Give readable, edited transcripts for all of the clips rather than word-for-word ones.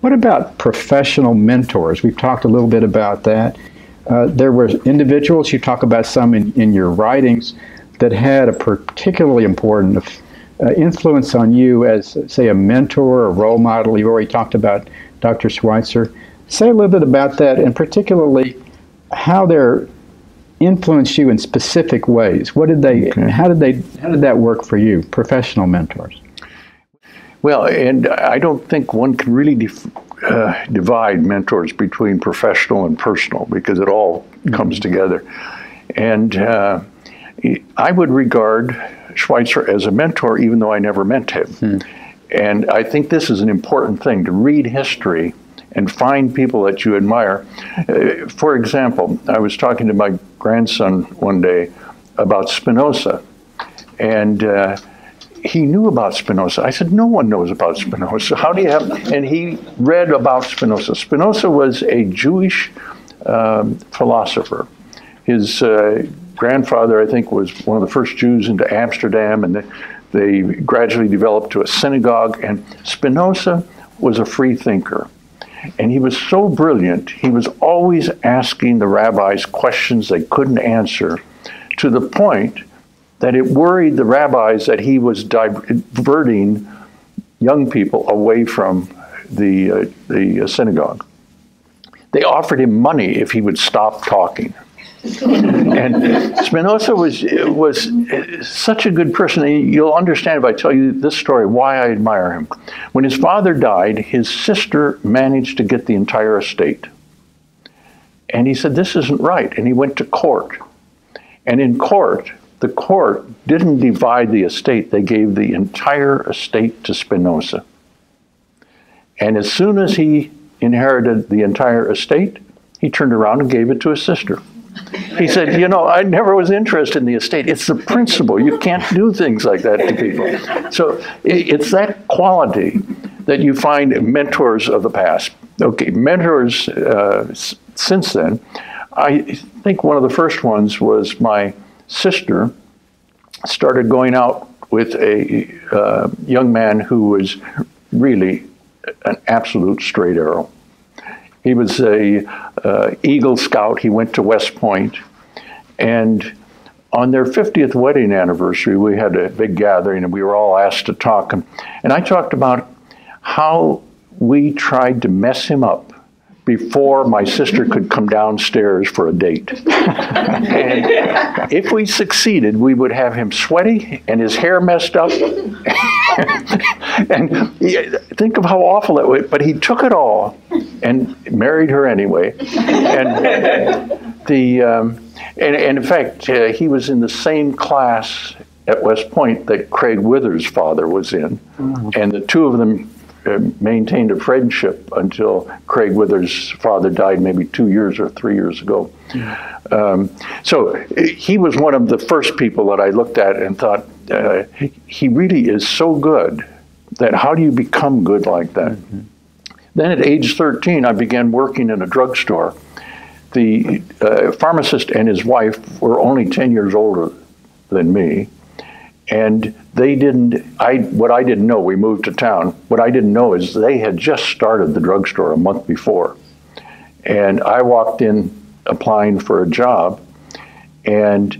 What about professional mentors? We've talked a little bit about that. There were individuals, you talk about some in your writings, that had a particularly important influence on you as, say, a mentor, a role model. You already talked about Dr. Schweitzer. Say a little bit about that, and particularly how they're influenced you in specific ways. What did they? Okay. How did that work for you? Professional mentors. Well, and I don't think one can really divide mentors between professional and personal, because it all comes together. And I would regard Schweitzer as a mentor, even though I never met him. And I think this is an important thing, to read history and find people that you admire. For example, I was talking to my grandson one day about Spinoza, and he knew about Spinoza. I said, no one knows about Spinoza. How do you have? And he read about Spinoza. Spinoza was a Jewish philosopher. His grandfather, I think, was one of the first Jews into Amsterdam, and they gradually developed to a synagogue. And Spinoza was a free thinker. And he was so brilliant, he was always asking the rabbis questions they couldn't answer, to the point that it worried the rabbis that he was diverting young people away from the synagogue. They offered him money if he would stop talking. And Spinoza was such a good person. And you'll understand if I tell you this story, why I admire him. When his father died, his sister managed to get the entire estate. And he said, this isn't right. And he went to court. And in court, the court didn't divide the estate. They gave the entire estate to Spinoza. And as soon as he inherited the entire estate, he turned around and gave it to his sister. He said, you know, I never was interested in the estate. It's the principle. You can't do things like that to people. So it's that quality that you find in mentors of the past. Okay, mentors since then, I think one of the first ones was my sister started going out with a young man who was really an absolute straight arrow. He was a Eagle Scout. He went to West Point, and on their 50th wedding anniversary, we had a big gathering, and we were all asked to talk. And I talked about how we tried to mess him up before my sister could come downstairs for a date. And if we succeeded, we would have him sweaty and his hair messed up. And think of how awful that was. But he took it all and married her anyway. And in fact, he was in the same class at West Point that Craig Withers' father was in. And the two of them maintained a friendship until Craig Withers' father died maybe 2 years or 3 years ago. So he was one of the first people that I looked at and thought, he really is so good that how do you become good like that? Then at age 13, I began working in a drugstore. The pharmacist and his wife were only 10 years older than me. And they what I didn't know, we moved to town, what I didn't know is they had just started the drugstore a month before. And I walked in applying for a job, and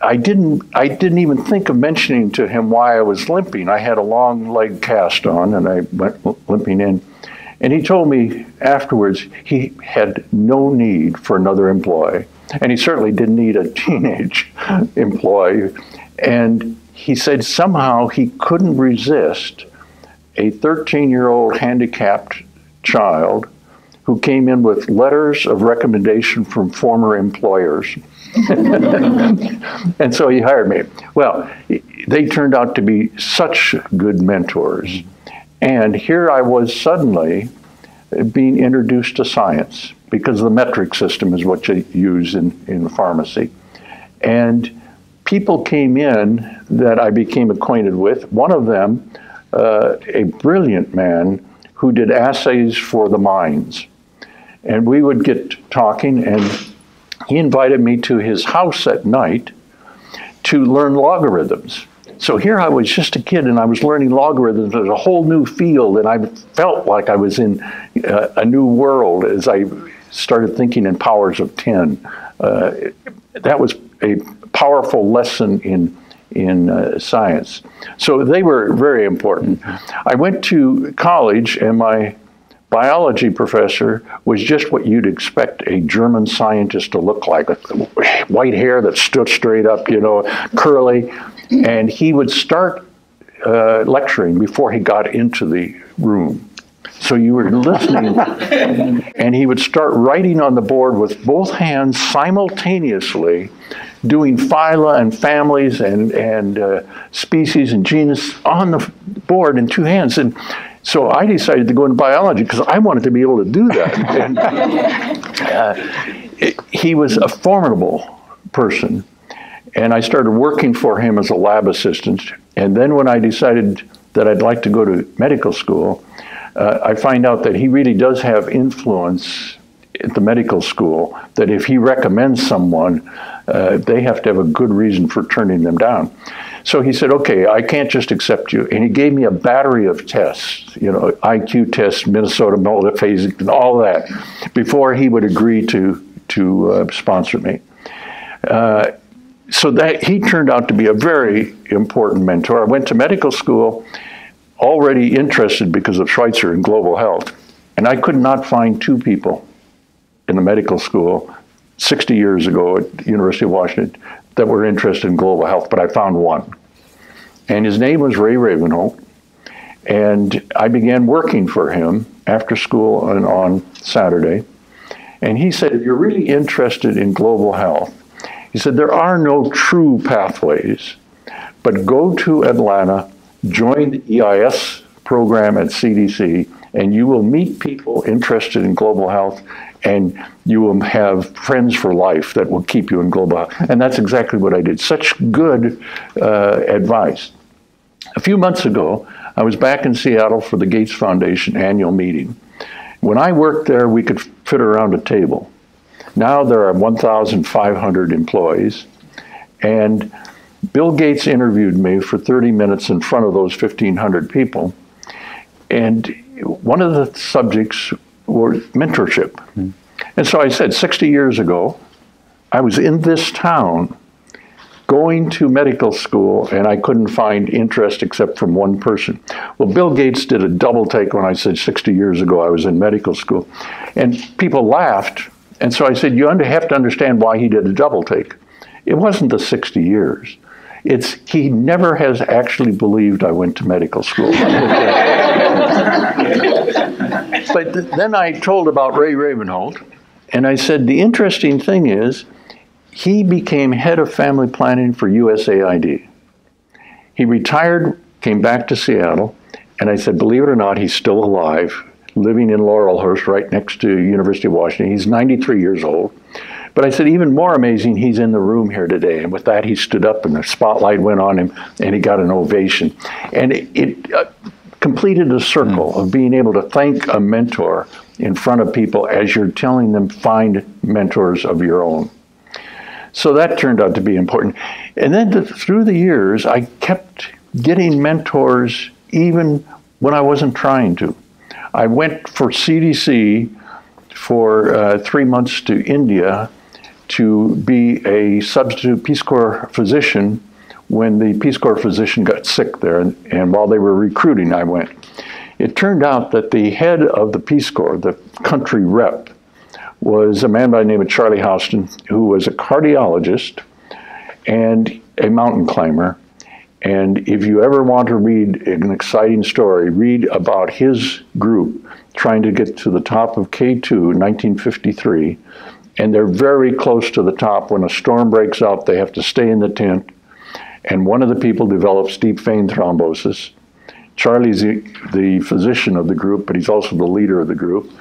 I didn't even think of mentioning to him why I was limping. I had a long leg cast on, and I went limping in. And he told me afterwards he had no need for another employee, and he certainly didn't need a teenage employee. And he said somehow he couldn't resist a 13-year-old handicapped child who came in with letters of recommendation from former employers. And so he hired me. Well, they turned out to be such good mentors. And here I was suddenly being introduced to science, because the metric system is what you use in pharmacy. And people came in that I became acquainted with. One of them, a brilliant man who did assays for the mines. And we would get talking, and he invited me to his house at night to learn logarithms. So here I was just a kid, and I was learning logarithms. There's a whole new field, and I felt like I was in a new world as I started thinking in powers of 10. That was a powerful lesson in science. So they were very important. I went to college, and my biology professor was just what you'd expect a German scientist to look like, white hair that stood straight up, curly. And he would start lecturing before he got into the room. So you were listening, and he would start writing on the board with both hands simultaneously, doing phyla and families and species and genus on the board in two hands. And so I decided to go into biology because I wanted to be able to do that. And he was a formidable person. And I started working for him as a lab assistant. And then when I decided that I'd like to go to medical school, I find out that he really does have influence at the medical school, that if he recommends someone, they have to have a good reason for turning them down. So he said, okay, I can't just accept you. And he gave me a battery of tests, IQ tests, Minnesota multiphasic, and all that, before he would agree to sponsor me. So that he turned out to be a very important mentor. I went to medical school already interested because of Schweitzer in global health. And I could not find two people in the medical school 60 years ago at the University of Washington that were interested in global health, but I found one. And his name was Ray Ravenholt. And I began working for him after school and on Saturday. And he said, if you're really interested in global health, he said, there are no true pathways, but go to Atlanta, join the EIS program at CDC, and you will meet people interested in global health, and you will have friends for life that will keep you in global health. And that's exactly what I did. Such good advice. A few months ago, I was back in Seattle for the Gates Foundation annual meeting. When I worked there, we could fit around a table. Now there are 1,500 employees, and Bill Gates interviewed me for 30 minutes in front of those 1,500 people, and one of the subjects was mentorship. Mm-hmm. And so I said, 60 years ago, I was in this town going to medical school, and I couldn't find interest except from one person. Well, Bill Gates did a double take when I said 60 years ago I was in medical school, and people laughed. And so I said, you have to understand why he did a double take. It wasn't the 60 years. It's he never has actually believed I went to medical school. But then I told about Ray Ravenholt, and I said, the interesting thing is, he became head of family planning for USAID. He retired, came back to Seattle, and I said, believe it or not, he's still alive, living in Laurelhurst right next to University of Washington. He's 93 years old. But I said, even more amazing, he's in the room here today. And with that, he stood up and the spotlight went on him and he got an ovation. And it completed a circle of being able to thank a mentor in front of people as you're telling them, find mentors of your own. So that turned out to be important. And then through the years, I kept getting mentors even when I wasn't trying to. I went for CDC for 3 months to India to be a substitute Peace Corps physician when the Peace Corps physician got sick there. And while they were recruiting, I went. It turned out that the head of the Peace Corps, the country rep, was a man by the name of Charlie Houston, who was a cardiologist and a mountain climber. And if you ever want to read an exciting story, read about his group trying to get to the top of K2 in 1953. And they're very close to the top. When a storm breaks out, they have to stay in the tent. And one of the people develops deep vein thrombosis. Charlie's the physician of the group, but he's also the leader of the group.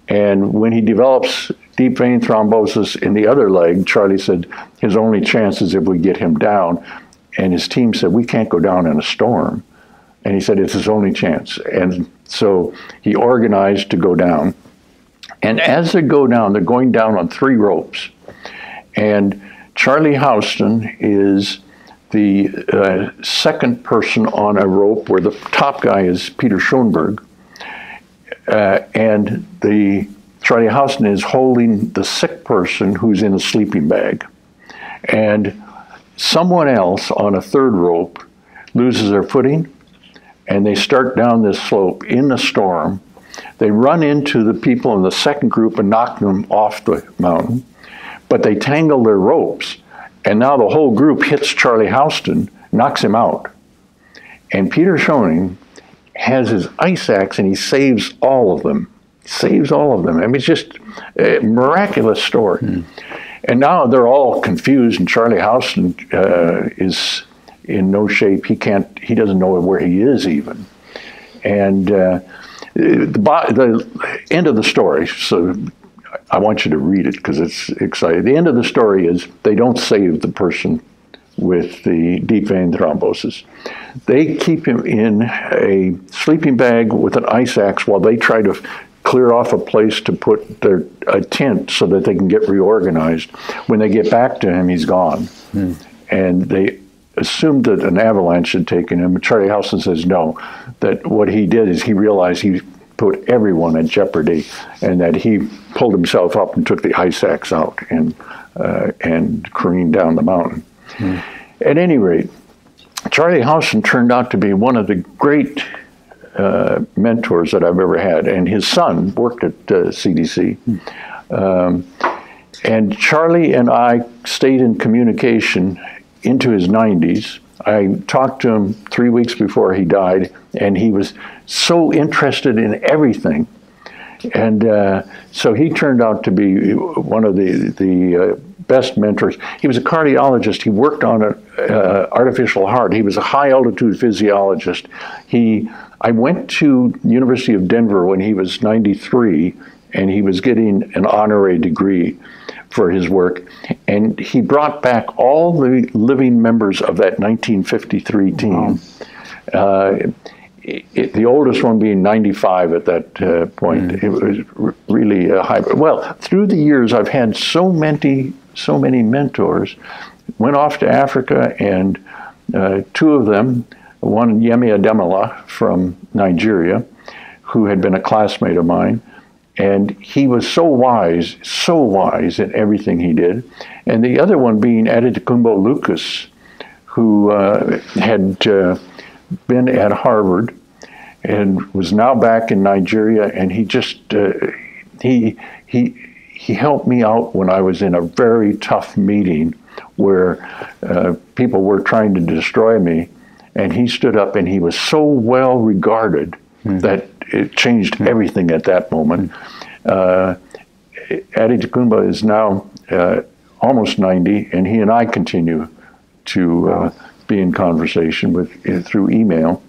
And when he develops deep vein thrombosis in the other leg, Charlie said, his only chance is if we get him down. And his team said, we can't go down in a storm. And he said, it's his only chance. And so he organized to go down. And as they go down, they're going down on 3 ropes. And Charlie Houston is the second person on a rope, where the top guy is Peter Schoenberg, and Charlie Houston is holding the sick person who's in a sleeping bag. And someone else on a third rope loses their footing, and they start down this slope in the storm. They run into the people in the second group and knock them off the mountain, but they tangle their ropes, and now the whole group hits Charlie Houston, knocks him out. And Peter Schoening has his ice axe, and he saves all of them. Saves all of them. I mean, it's just a miraculous story. And now they're all confused, and Charlie Houston is in no shape. He doesn't know where he is even. And the end of the story, so I want you to read it because it's exciting. The end of the story is they don't save the person with the deep vein thrombosis. They keep him in a sleeping bag with an ice axe while they try to clear off a place to put a tent so that they can get reorganized. When they get back to him, he's gone. And they assumed that an avalanche had taken him. Charlie Houston says no, that what he did is he realized he put everyone at jeopardy, and that he pulled himself up and took the ice axe out and careened down the mountain. At any rate, Charlie Houston turned out to be one of the great mentors that I've ever had, and his son worked at CDC. And Charlie and I stayed in communication into his 90s. I talked to him 3 weeks before he died, and he was so interested in everything. And so he turned out to be one of the best mentors. He was a cardiologist. He worked on an artificial heart. He was a high-altitude physiologist. I went to University of Denver when he was 93, and he was getting an honorary degree for his work. And he brought back all the living members of that 1953 team. Wow. The oldest one being 95 at that point. It was really a high. Well, through the years, I've had so many mentors. Went off to Africa, and two of them, one Yemi Ademola from Nigeria, who had been a classmate of mine, and he was so wise in everything he did. And the other one being Adetokunbo Lucas, who had been at Harvard and was now back in Nigeria, and he just he helped me out when I was in a very tough meeting where people were trying to destroy me, and he stood up, and he was so well regarded that it changed everything at that moment. Adetokunbo is now almost 90, and he and I continue to be in conversation through email.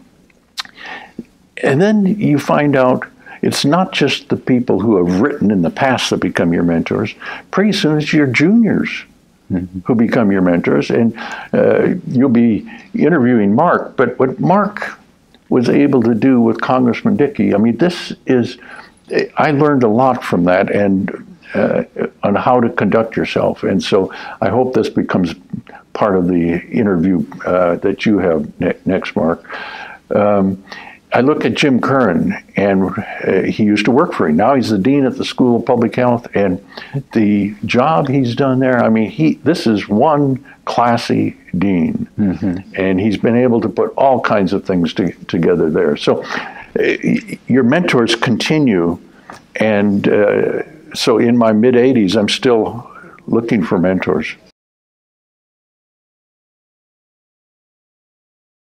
And then you find out it's not just the people who have written in the past that become your mentors. Pretty soon it's your juniors who become your mentors, and you'll be interviewing Mark. But what Mark was able to do with Congressman Dickey, I mean, I learned a lot from that, and on how to conduct yourself. And so I hope this becomes part of the interview that you have next, Mark. I look at Jim Curran, and he used to work for me. Now he's the dean at the School of Public Health, and the job he's done there, I mean, this is one classy dean, and he's been able to put all kinds of things together there. So your mentors continue, and so in my mid-80s, I'm still looking for mentors.